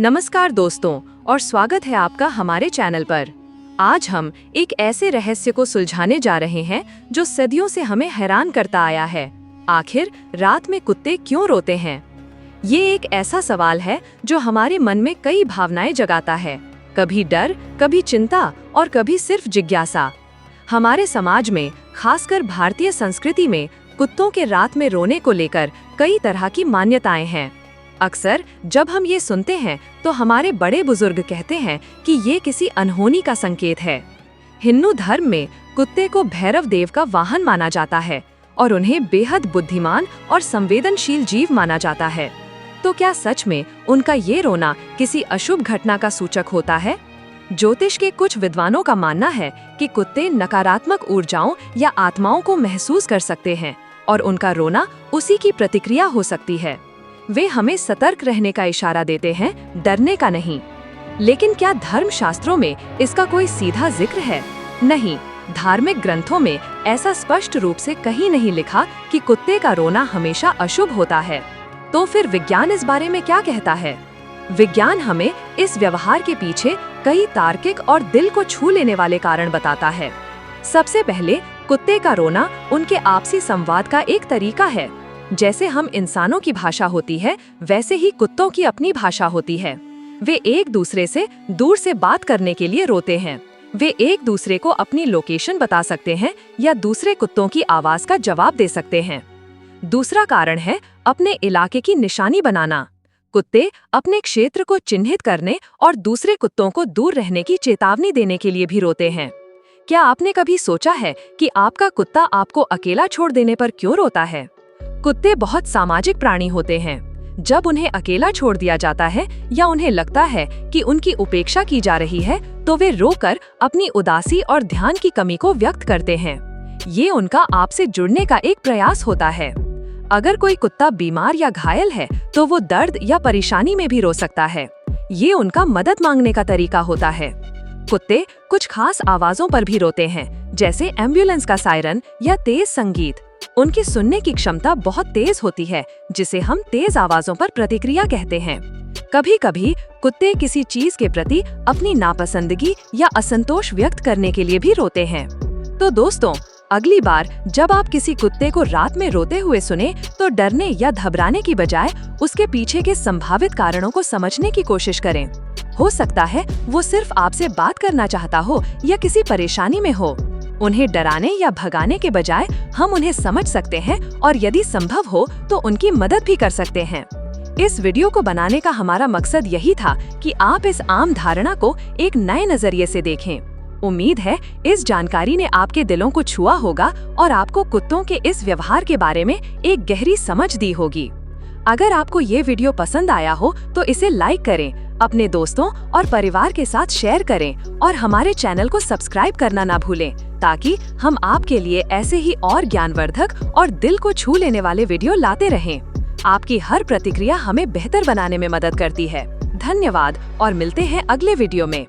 नमस्कार दोस्तों और स्वागत है आपका हमारे चैनल पर। आज हम एक ऐसे रहस्य को सुलझाने जा रहे हैं जो सदियों से हमें हैरान करता आया है। आखिर रात में कुत्ते क्यों रोते हैं? ये एक ऐसा सवाल है जो हमारे मन में कई भावनाएं जगाता है, कभी डर, कभी चिंता और कभी सिर्फ जिज्ञासा। हमारे समाज में, खासकर भारतीय संस्कृति में, कुत्तों के रात में रोने को लेकर कई तरह की मान्यताएं हैं। अक्सर जब हम ये सुनते हैं तो हमारे बड़े बुजुर्ग कहते हैं कि ये किसी अनहोनी का संकेत है। हिंदू धर्म में कुत्ते को भैरव देव का वाहन माना जाता है और उन्हें बेहद बुद्धिमान और संवेदनशील जीव माना जाता है। तो क्या सच में उनका ये रोना किसी अशुभ घटना का सूचक होता है? ज्योतिष के कुछ विद्वानों का मानना है कि कुत्ते नकारात्मक ऊर्जाओं या आत्माओं को महसूस कर सकते हैं और उनका रोना उसी की प्रतिक्रिया हो सकती है। वे हमें सतर्क रहने का इशारा देते हैं, डरने का नहीं। लेकिन क्या धर्म शास्त्रों में इसका कोई सीधा जिक्र है? नहीं, धार्मिक ग्रंथों में ऐसा स्पष्ट रूप से कहीं नहीं लिखा कि कुत्ते का रोना हमेशा अशुभ होता है। तो फिर विज्ञान इस बारे में क्या कहता है? विज्ञान हमें इस व्यवहार के पीछे कई तार्किक और दिल को छू लेने वाले कारण बताता है। सबसे पहले, कुत्ते का रोना उनके आपसी संवाद का एक तरीका है। जैसे हम इंसानों की भाषा होती है, वैसे ही कुत्तों की अपनी भाषा होती है। वे एक दूसरे से दूर से बात करने के लिए रोते हैं। वे एक दूसरे को अपनी लोकेशन बता सकते हैं या दूसरे कुत्तों की आवाज का जवाब दे सकते हैं। दूसरा कारण है अपने इलाके की निशानी बनाना। कुत्ते अपने क्षेत्र को चिन्हित करने और दूसरे कुत्तों को दूर रहने की चेतावनी देने के लिए भी रोते हैं। क्या आपने कभी सोचा है कि आपका कुत्ता आपको अकेला छोड़ देने पर क्यों रोता है? कुत्ते बहुत सामाजिक प्राणी होते हैं। जब उन्हें अकेला छोड़ दिया जाता है या उन्हें लगता है कि उनकी उपेक्षा की जा रही है, तो वे रोकर अपनी उदासी और ध्यान की कमी को व्यक्त करते हैं। ये उनका आपसे जुड़ने का एक प्रयास होता है। अगर कोई कुत्ता बीमार या घायल है, तो वो दर्द या परेशानी में भी रो सकता है। ये उनका मदद मांगने का तरीका होता है। कुत्ते कुछ खास आवाजों पर भी रोते हैं, जैसे एम्बुलेंस का सायरन या तेज संगीत। उनकी सुनने की क्षमता बहुत तेज होती है, जिसे हम तेज आवाजों पर प्रतिक्रिया कहते हैं। कभी-कभी कुत्ते किसी चीज के प्रति अपनी नापसंदगी या असंतोष व्यक्त करने के लिए भी रोते हैं। तो दोस्तों, अगली बार जब आप किसी कुत्ते को रात में रोते हुए सुने, तो डरने या घबराने की बजाय उसके पीछे के संभावित कारणों को समझने की कोशिश करें। हो सकता है वो सिर्फ आपसे बात करना चाहता हो या किसी परेशानी में हो। उन्हें डराने या भगाने के बजाय हम उन्हें समझ सकते हैं और यदि संभव हो तो उनकी मदद भी कर सकते हैं। इस वीडियो को बनाने का हमारा मकसद यही था कि आप इस आम धारणा को एक नए नजरिए से देखें। उम्मीद है इस जानकारी ने आपके दिलों को छुआ होगा और आपको कुत्तों के इस व्यवहार के बारे में एक गहरी समझ दी होगी। अगर आपको ये वीडियो पसंद आया हो तो इसे लाइक करें, अपने दोस्तों और परिवार के साथ शेयर करें और हमारे चैनल को सब्सक्राइब करना ना भूलें, ताकि हम आपके लिए ऐसे ही और ज्ञानवर्धक और दिल को छू लेने वाले वीडियो लाते रहें। आपकी हर प्रतिक्रिया हमें बेहतर बनाने में मदद करती है। धन्यवाद और मिलते हैं अगले वीडियो में।